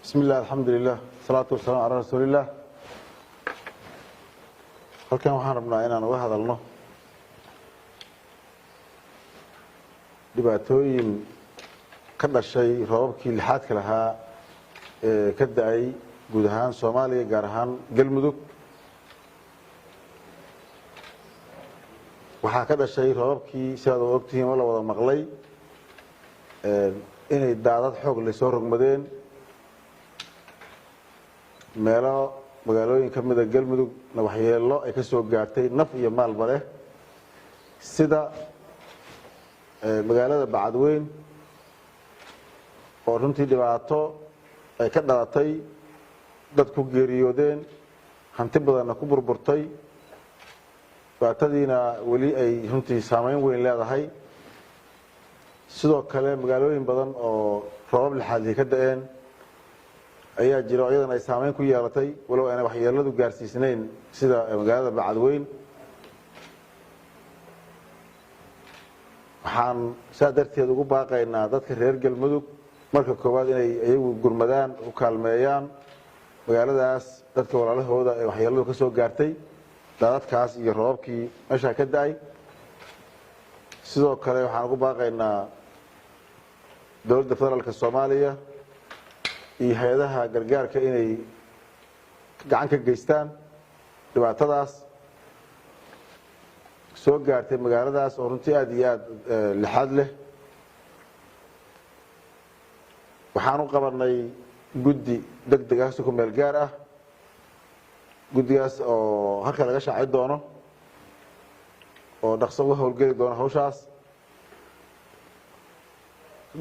بسم الله الحمد لله والصلاة والسلام على رسول الله. halkan waxaan rabnaa inaan uga hadalno dhibaatooyin ka dhashay roobabkii lixaadka lahaa ee ka da'ay guud ahaan Soomaaliya gaar ahaan Galmudug. waxaa ka dhashay roobabkii sidaad ogtihiin oo la wada maqlay inay daadad xoog leh soo rogmadeen meelo magaalooyin ka mid ah Galmudug waxyeelo ay ka soo gaartay naf iyo maalba leh sida magaalada Bacadweyn oo runtii dhibaato ay ka dhalatay dad ku geeriyoodeen hanti badanna ku burburtay baatadiina weli ay runtii saameyn weyn leedahay. sidoo kale magaalooyin badan oo roobab lixaadii ka da'een ayaa jiro iyadana ay saameyn ku yeelatay walow aanay waxyeeladu gaarsiisnayn sida magaalada Bacadweyn. waxaan saa darteed ugu baaqaynaa dadka reer Galmudug marka koowaad inay iyagu gurmadaan u kaalmeeyaan magaaladaas dadka walaalahooda ee waxyeeladu ka soo gaartay daadadkaas iyo roobabkii meesha ka da'ay. sidoo kale waxaan ugu baaqaynaa dowladda federaalka Soomaaliya iyo hay'adaha gargaarka inay gacan ka geystaan dhibaatadaas soo gaartay magaaladaas oo runtii aad iyo aad lixaad leh. waxaan u qabanay guddi degdeg ah ku meel gaar ah guddigaas oo halka laga shaqay doono oo dhaqso u howlgeli doono hawshaas.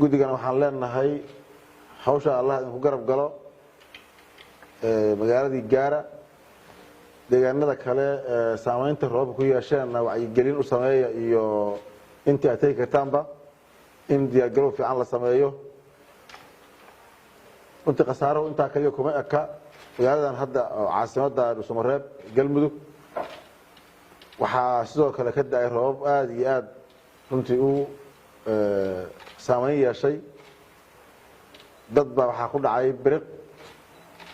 guddigana waxaan leenahay hawsha Allah idinku garab galo magaaladii gaara deegaanada kale saameynta roobka ku yeesheenna wacyigelin u sameeya iyo intii aad tegi kartaanba in diyaargarow fiican la sameeyo. runtii khasaaro intaa kaliya kuma eka magaaladan hadda caasimadda Dhuusamareeb Galmudug waxaa sidoo kale ka da'ay roobab aad iyo aad runtii u saameyn yeeshay. dad baa waxaa ku dhacay biriq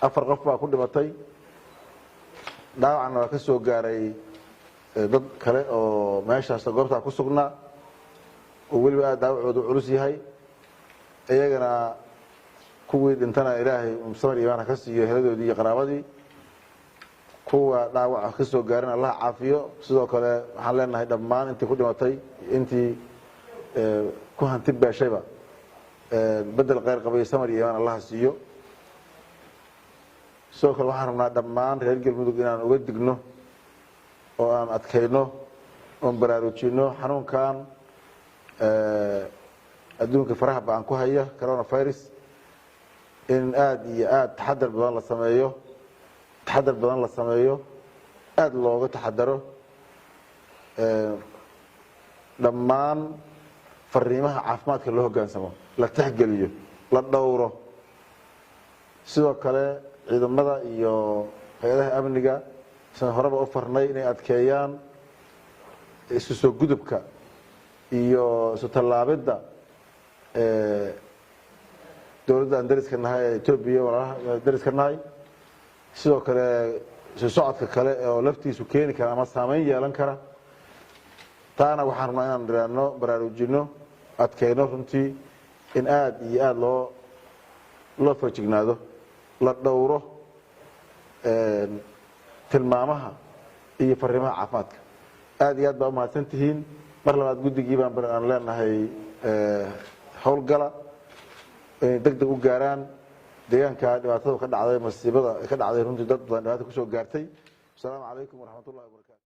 4 qof baa ku dhimatay dhaawacna waa ka soo gaaray dad kale oo meeshaas goobta ku sugnaa oo weliba aad dhaawacoodu culus yahay. iyagana kuwii dhintana Ilaahay samir iyo iimaan ka siiyo heladoodii iyo qaraabadii kuwa dhaawac ka soo gaarin Allah caafiyo. sidoo kale waxaan leenahay dhammaan intii ku dhimatay intii ku hanti beeshayba بدل غير قبيل سمر يمان الله سيو. سوق الواحد من دمان reer Galmudug inaan uga digno oo aan adkayno oo baraarujino xanuunkan adduunka faraha baan ku haya coronavirus in aad iyo aad taxadar badan la sameeyo aad looga taxadaro dhammaan fariimaha caafimaadka loo hoggaansamo la tixgeliyo la dhowro. sidoo kale ciidamada iyo hay'adaha amniga san horeba u farnay inay adkeeyaan isu soo gudubka iyo isu tallaabida dowladda dariska nahay ee Itoobiya walaalaha dariska nahay. sidoo kale isu socodka kale oo laftiisu keeni kara ama saameyn yeelan kara taana waxaan rabnaa inaan dhiraano baraarujino adkayno runtii in aad iyo aad loo fajignaado la dhowro tilmaamaha iyo fariimaha caafimaadka. aad iyo aad baa u mahadsantihiin mar labaad guddigii baan leenahay howlgala inay degdeg u gaaraan deegaanka dhibaatada ka dhacday masiibada ka dhacday runtii dad badan dhibaato ku soo gaartay. assalaamu calaykum waraxmatullaahi wabarakaatu.